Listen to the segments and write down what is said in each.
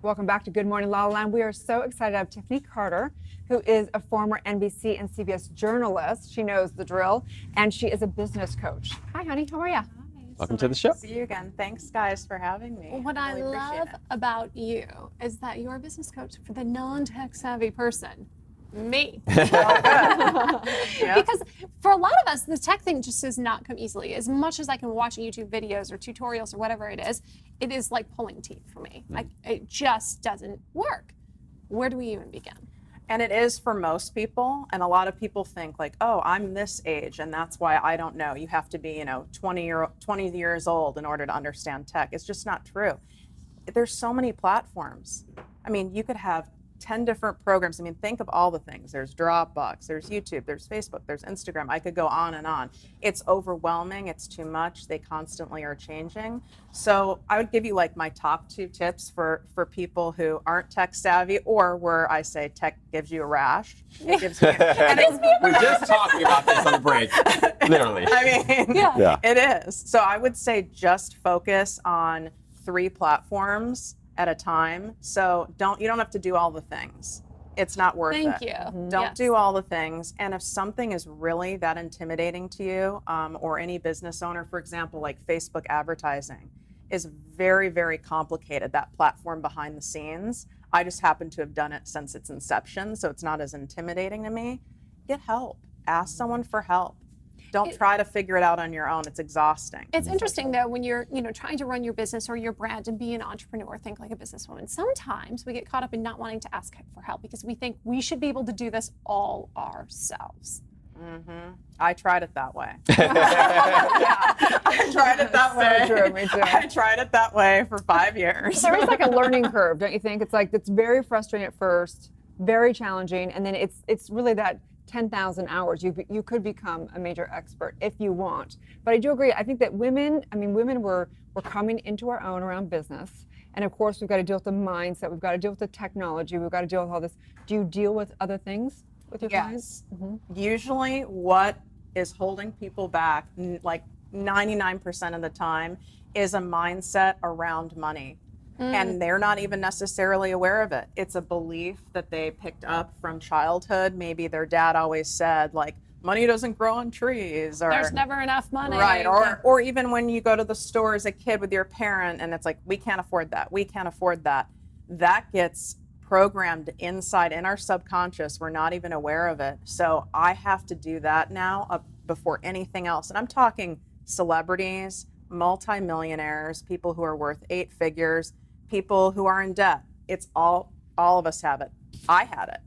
Welcome back to Good Morning LaLa. We are so excited to have Tiffany Carter, who is a former NBC and CBS journalist. She knows the drill, and she is a business coach. Hi, honey. How are you? Welcome to the show. See you again. Thanks, guys, for having me. What I love about you is that you're a business coach for the non-tech savvy person. Me. Yep. Because for a lot of us, the tech thing just does not come easily. As much as I can watch YouTube videos or tutorials or whatever it is like pulling teeth for me. Like, it just doesn't work. Where do we even begin? And it is for most people, and a lot of people think like, oh, I'm this age, and that's why I don't know. You have to be, 20 years old in order to understand tech. It's just not true. There's so many platforms. I mean, you could have 10 different programs. I mean, think of all the things. There's Dropbox, there's YouTube, there's Facebook, there's Instagram. I could go on and on. It's overwhelming. It's too much. They constantly are changing. So I would give you like my top 2 tips for people who aren't tech savvy, or where I say tech gives you a rash. It gives me We're just talking about this on the break, literally. I mean, Yeah. it is. So I would say just focus on 3 platforms at a time. So you don't have to do all the things. It's not worth it. Thank you. Don't Yes. do all the things. And if something is really that intimidating to you, or any business owner, for example, like Facebook advertising is very, very complicated, that platform behind the scenes. I just happen to have done it since its inception, so it's not as intimidating to me. Get help. Ask someone for help. Don't try to figure it out on your own. It's exhausting. It's interesting though, when you're trying to run your business or your brand and be an entrepreneur, think like a businesswoman. Sometimes we get caught up in not wanting to ask for help because we think we should be able to do this all ourselves. I tried it that way. I tried it that way. So true, me too. I tried it that way for 5 years. There is like a learning curve, don't you think? It's like, it's very frustrating at first, very challenging, and then it's really that 10,000 hours. You could become a major expert if you want. But I do agree. I think that women were coming into our own around business. And of course, we've got to deal with the mindset. We've got to deal with the technology. We've got to deal with all this. Do you deal with other things with your clients? Usually what is holding people back, like 99% of the time, is a mindset around money. And they're not even necessarily aware of it. It's a belief that they picked up from childhood. Maybe their dad always said, like, money doesn't grow on trees, or There's never enough money. right, or even when you go to the store as a kid with your parent and it's like, we can't afford that, we can't afford that. That gets programmed inside in our subconscious. We're not even aware of it. So I have to do that now before anything else. And I'm talking celebrities, multimillionaires, people who are worth 8 figures, people who are in debt. It's all of us have it. I had it.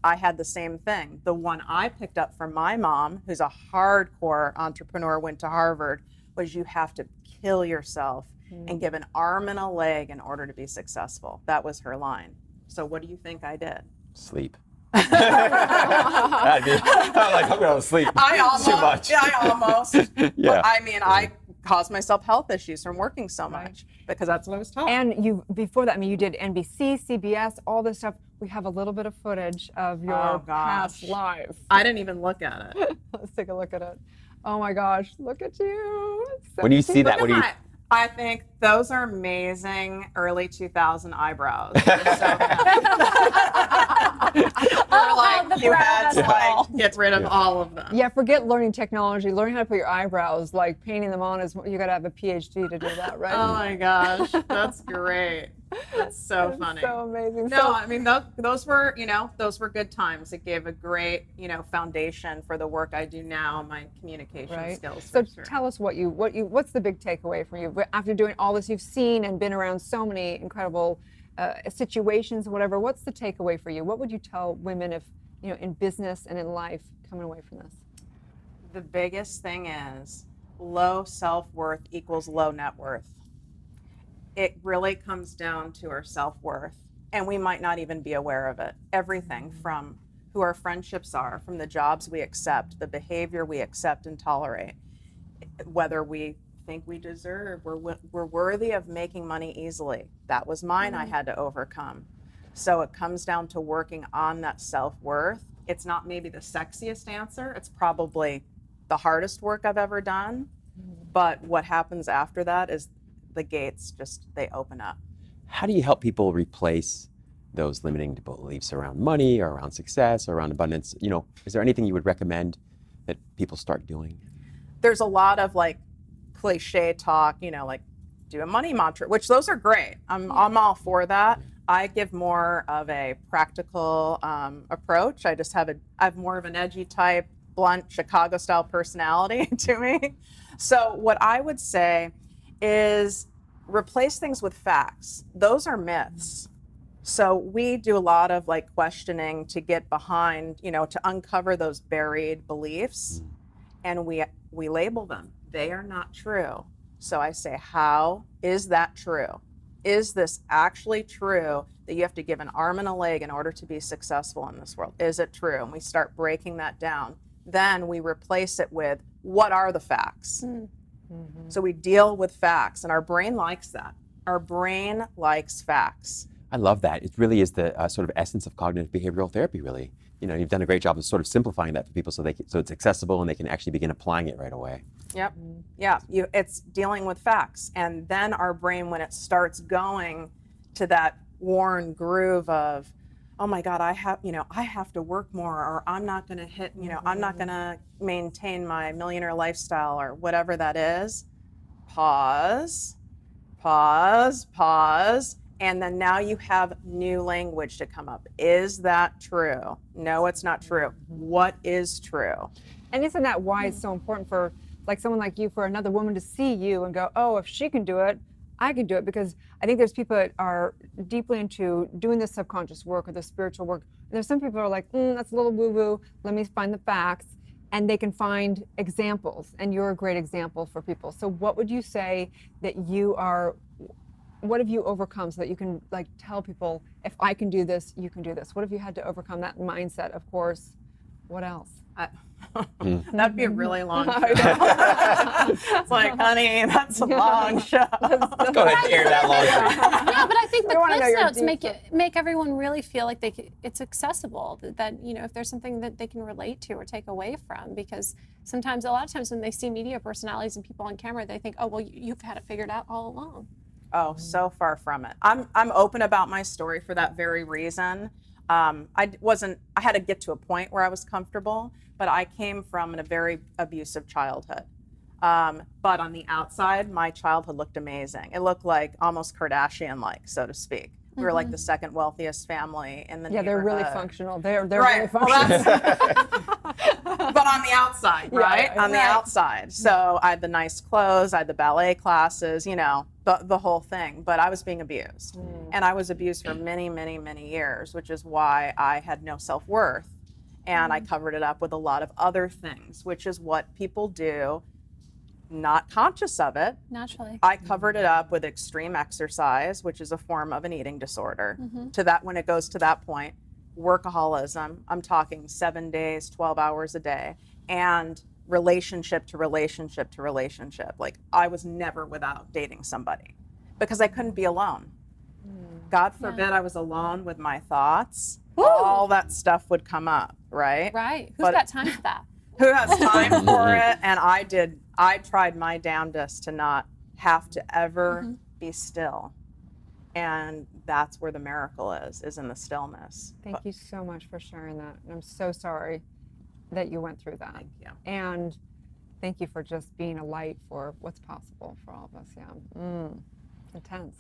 I had the same thing. The one I picked up from my mom, who's a hardcore entrepreneur, went to Harvard, was you have to kill yourself and give an arm and a leg in order to be successful. That was her line. So what do you think I did? Sleep. I'm going to sleep. Too much. Yeah, I almost. Yeah. But I mean, I caused myself health issues from working so much because that's what I was taught. And before that, you did NBC, CBS, all this stuff. We have a little bit of footage of your past life. I didn't even look at it. Let's take a look at it. Oh my gosh, look at you. So When you see that, Look at I think those are amazing early 2000 eyebrows. You had to get rid of all of them. Yeah, forget learning technology. Learning how to put your eyebrows, like painting them on, you got to have a PhD to do that, right? Oh my gosh, that's great. That's so funny. So amazing. No, I mean those were good times. It gave a great foundation for the work I do now, my communication skills. So tell us what's the big takeaway from you after doing all this you've seen and been around so many incredible situations, whatever. What's the takeaway for you? What would you tell women if in business and in life coming away from this? The biggest thing is low self-worth equals low net worth. It really comes down to our self-worth, and we might not even be aware of it. Everything from who our friendships are, from the jobs we accept, the behavior we accept and tolerate, whether we think we deserve, we're worthy of making money easily. That was mine I had to overcome. So it comes down to working on that self-worth. It's not maybe the sexiest answer. It's probably the hardest work I've ever done. But what happens after that is the gates they open up. how do you help people replace those limiting beliefs around money or around success or around abundance? You know, is there anything you would recommend that people start doing? There's a lot of like cliche talk, you know, like do a money mantra, which those are great. I'm all for that. I give more of a practical approach. I have more of an edgy type, blunt Chicago style personality to me. So what I would say is replace things with facts. Those are myths. So we do a lot of like questioning to get behind, you know, to uncover those buried beliefs, and we label them. They are not true. So I say, how is that true? Is this actually true that you have to give an arm and a leg in order to be successful in this world? Is it true? And we start breaking that down. Then we replace it with, what are the facts? So we deal with facts, and our brain likes that. Our brain likes facts. I love that. It really is the sort of essence of cognitive behavioral therapy, really. You know, you've done a great job of sort of simplifying that for people so it's accessible and they can actually begin applying it right away. Yep. Yeah. It's dealing with facts. And then our brain, when it starts going to that worn groove of, oh my God, I have to work more, or I'm not going to hit, I'm not going to maintain my millionaire lifestyle, or whatever that is. Pause. And then now you have new language to come up. Is that true? No, it's not true. What is true? And isn't that why it's so important for like someone like you, for another woman to see you and go, oh, if she can do it, I can do it? Because I think there's people that are deeply into doing the subconscious work or the spiritual work. And there's some people who are like, that's a little woo-woo. Let me find the facts. And they can find examples. And you're a great example for people. So what would you say that what have you overcome so that you can like tell people, if I can do this, you can do this? What have you had to overcome that mindset, of course? What else? That'd be a really long show. It's like, honey, that's a long show. Let's go ahead and air that laundry. Yeah, but I think the wanna know Cliff your Notes make everyone really feel like it's accessible. That if there's something that they can relate to or take away from, because sometimes, a lot of times, when they see media personalities and people on camera, they think, oh well, you've had it figured out all along. Oh, so far from it. I'm open about my story for that very reason. I had to get to a point where I was comfortable, but I came from a very abusive childhood. But on the outside, my childhood looked amazing. It looked like almost Kardashian-like, so to speak. We were like the second wealthiest family in the neighborhood. Yeah, they're really functional. They're right. really functional. But on the outside, right? On the outside. So I had the nice clothes, I had the ballet classes, the whole thing. But I was being abused. And I was abused for many, many, many years, which is why I had no self-worth. And I covered it up with a lot of other things, which is what people do, not conscious of it. Naturally. I covered it up with extreme exercise, which is a form of an eating disorder. To that, when it goes to that point, workaholism, I'm talking 7 days, 12 hours a day, and relationship to relationship to relationship. Like, I was never without dating somebody because I couldn't be alone. God forbid I was alone with my thoughts. All that stuff would come up, right? Right. Who's got time for that? Who has time for it? And I tried my damnedest to not have to ever be still. And that's where the miracle is in the stillness. Thank you so much for sharing that. And I'm so sorry that you went through that. Thank you. And thank you for just being a light for what's possible for all of us. Yeah. Intense.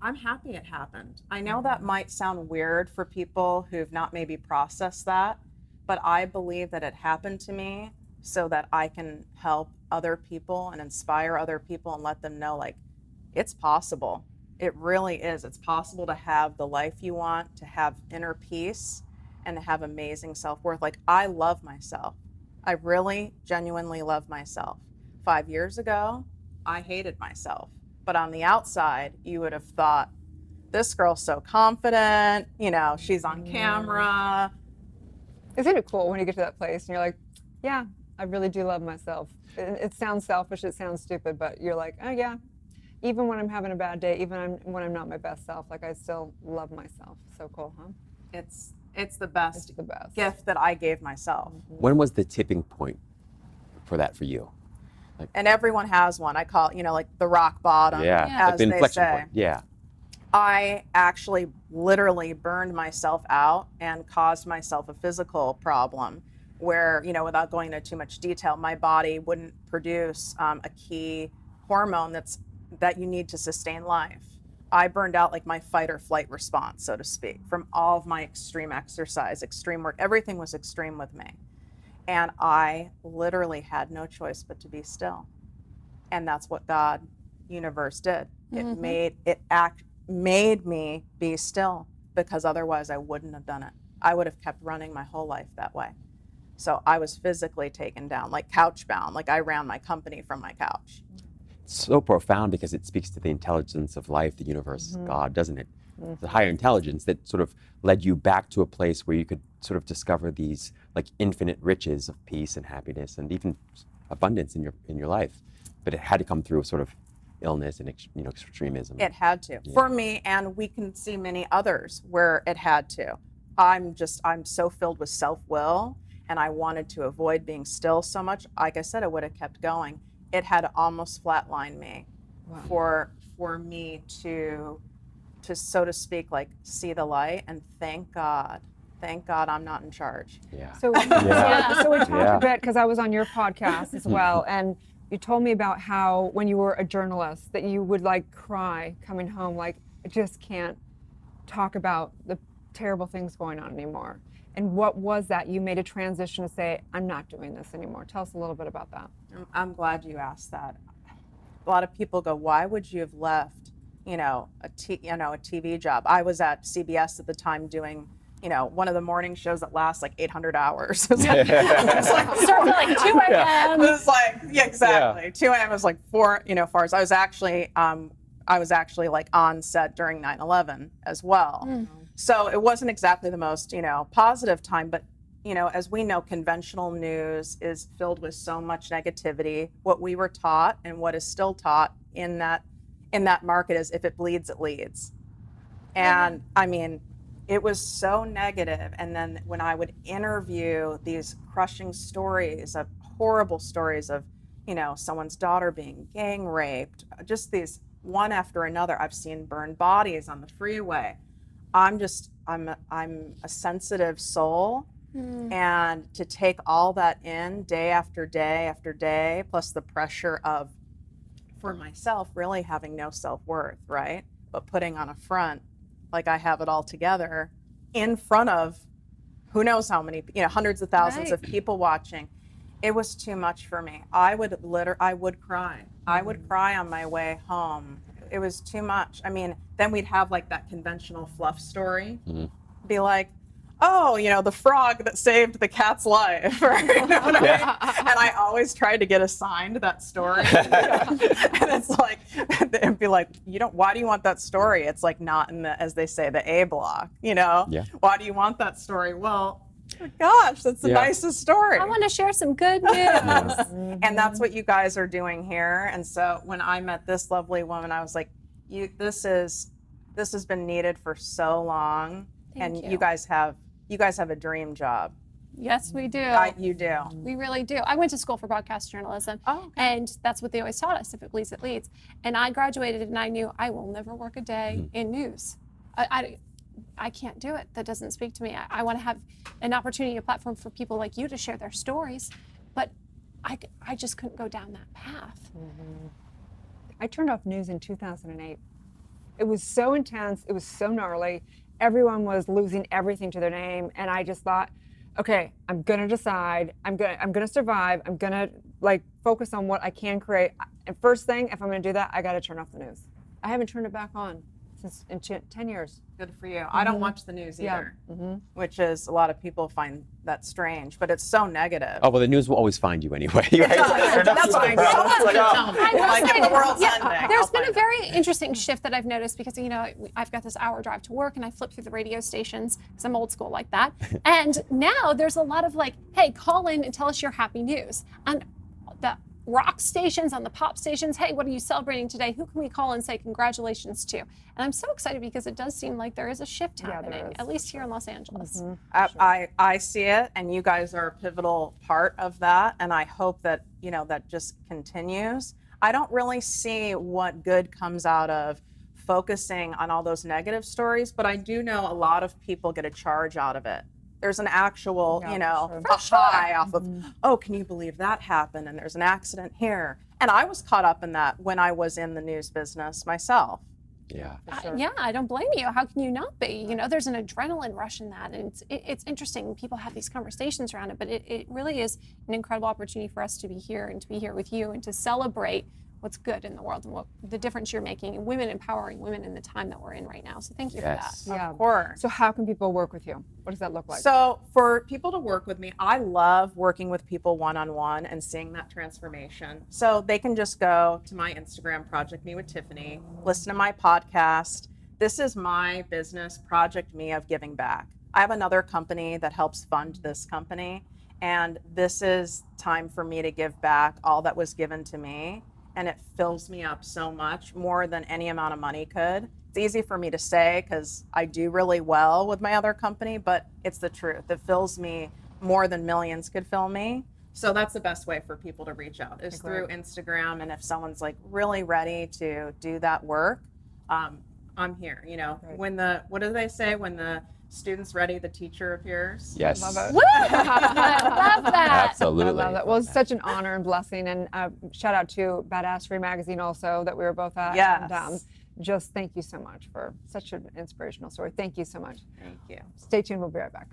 I'm happy it happened. I know that might sound weird for people who've not maybe processed that, but I believe that it happened to me so that I can help other people and inspire other people and let them know, like, it's possible. It really is. It's possible to have the life you want, to have inner peace, and to have amazing self-worth. Like, I love myself. I really genuinely love myself. 5 years ago, I hated myself. But on the outside, you would have thought, this girl's so confident, she's on camera. Isn't it cool when you get to that place and you're like, yeah, I really do love myself. It sounds selfish, it sounds stupid, but you're like, oh yeah, even when I'm having a bad day, even when I'm not my best self, like, I still love myself. So cool, huh? It's the best, It's the best gift that I gave myself. When was the tipping point for that for you? And everyone has one. I call it, like the rock bottom, Yeah, as like the they inflection say. point. Yeah. I actually literally burned myself out and caused myself a physical problem where, without going into too much detail, my body wouldn't produce a key hormone that you need to sustain life. I burned out like my fight or flight response, so to speak, from all of my extreme exercise, extreme work. Everything was extreme with me. And I literally had no choice but to be still. And that's what God, universe did. It made me be still, because otherwise I wouldn't have done it. I would have kept running my whole life that way. So I was physically taken down, like couch bound, like I ran my company from my couch. So profound because it speaks to the intelligence of life, the universe, God, doesn't it? The higher intelligence that sort of led you back to a place where you could sort of discover these like infinite riches of peace and happiness and even abundance in your life. But it had to come through sort of illness and extremism. It had to. For me, and we can see many others where it had to. I'm so filled with self-will, and I wanted to avoid being still so much. Like I said, I would have kept going. It had to almost flatline me for me to so to speak, like see the light and thank God I'm not in charge. Yeah. So, so we talked a bit, because I was on your podcast as well, and you told me about how when you were a journalist that you would like cry coming home, like I just can't talk about the terrible things going on anymore. And what was that? You made a transition to say, I'm not doing this anymore. Tell us a little bit about that. I'm glad you asked that. A lot of people go, why would you have left, a TV job? I was at CBS at the time doing, one of the morning shows that lasts like 800 hours. It was like, Starts at like 2 a.m. It was like, exactly. 2 a.m. was like 4, far as I was actually like on set during 9/11 as well. So it wasn't exactly the most, positive time, but as we know, conventional news is filled with so much negativity. What we were taught and what is still taught in that market is if it bleeds, it leads. And I mean, it was so negative. And then when I would interview these crushing stories of horrible stories of, someone's daughter being gang raped, just these one after another. I've seen burned bodies on the freeway. I'm a sensitive soul. And to take all that in day after day after day, plus the pressure of, for myself, really having no self-worth, right? But putting on a front, like I have it all together, in front of who knows how many, hundreds of thousands of people watching. It was too much for me. I would cry. I would cry on my way home. It was too much. I mean, then we'd have like that conventional fluff story. Be like, oh, the frog that saved the cat's life. Right? And I always tried to get assigned that story. And it's like, it'd be like, why do you want that story? It's like not in the, as they say, the A block, Why do you want that story? Well, gosh, that's the nicest story. I want to share some good news. And that's what you guys are doing here. And so when I met this lovely woman, I was like, this has been needed for so long. Thank you. You guys have a dream job. Yes, we do. You do. We really do. I went to school for broadcast journalism, and that's what they always taught us: if it bleeds, it leads. And I graduated, and I knew I will never work a day in news. I can't do it. That doesn't speak to me. I want to have an opportunity, a platform for people like you to share their stories, but I just couldn't go down that path. I turned off news in 2008. It was so intense. It was so gnarly. Everyone was losing everything to their name, and I just thought, okay, I'm gonna decide. I'm gonna survive. I'm gonna focus on what I can create. And first thing, if I'm gonna do that, I gotta turn off the news. I haven't turned it back on since in 10 years. Good for you. I don't watch the news either, which is a lot of people find that strange, but it's so negative. Oh, well, the news will always find you anyway. That's fine. There's been a very interesting shift that I've noticed because, I've got this hour drive to work and I flip through the radio stations because I'm old school like that. And now there's a lot of hey, call in and tell us your happy news. And rock stations, on the pop stations. Hey, what are you celebrating today? Who can we call and say congratulations to? And I'm so excited because it does seem like there is a shift happening, is. at least here in Los Angeles. I see it, and you guys are a pivotal part of that, and I hope that that just continues. I don't really see what good comes out of focusing on all those negative stories, but I do know a lot of people get a charge out of it. There's an actual, a high off of, oh, can you believe that happened? And there's an accident here. And I was caught up in that when I was in the news business myself. Yeah. Yeah, I don't blame you. How can you not be? There's an adrenaline rush in that, and it's interesting. People have these conversations around it, but it really is an incredible opportunity for us to be here and to be here with you and to celebrate what's good in the world and what the difference you're making, and women empowering women in the time that we're in right now. So thank you for that. Yeah. Of course. So how can people work with you? What does that look like? So for people to work with me, I love working with people one-on-one and seeing that transformation. So they can just go to my Instagram, Project Me with Tiffany, listen to my podcast. This is my business, Project Me of giving back. I have another company that helps fund this company, and this is time for me to give back all that was given to me. And it fills me up so much, more than any amount of money could. It's easy for me to say because I do really well with my other company, but it's the truth. It fills me more than millions could fill me. So that's the best way for people to reach out is through Instagram. And if someone's like really ready to do that work, I'm here. When what do they say? When the student's ready, the teacher appears. Yes. Love it. Woo! I love that. Absolutely. I love that. Well, it's such an honor and blessing. And shout out to Badassery Magazine also that we were both at. Yes. And just thank you so much for such an inspirational story. Thank you so much. Thank you. Stay tuned. We'll be right back.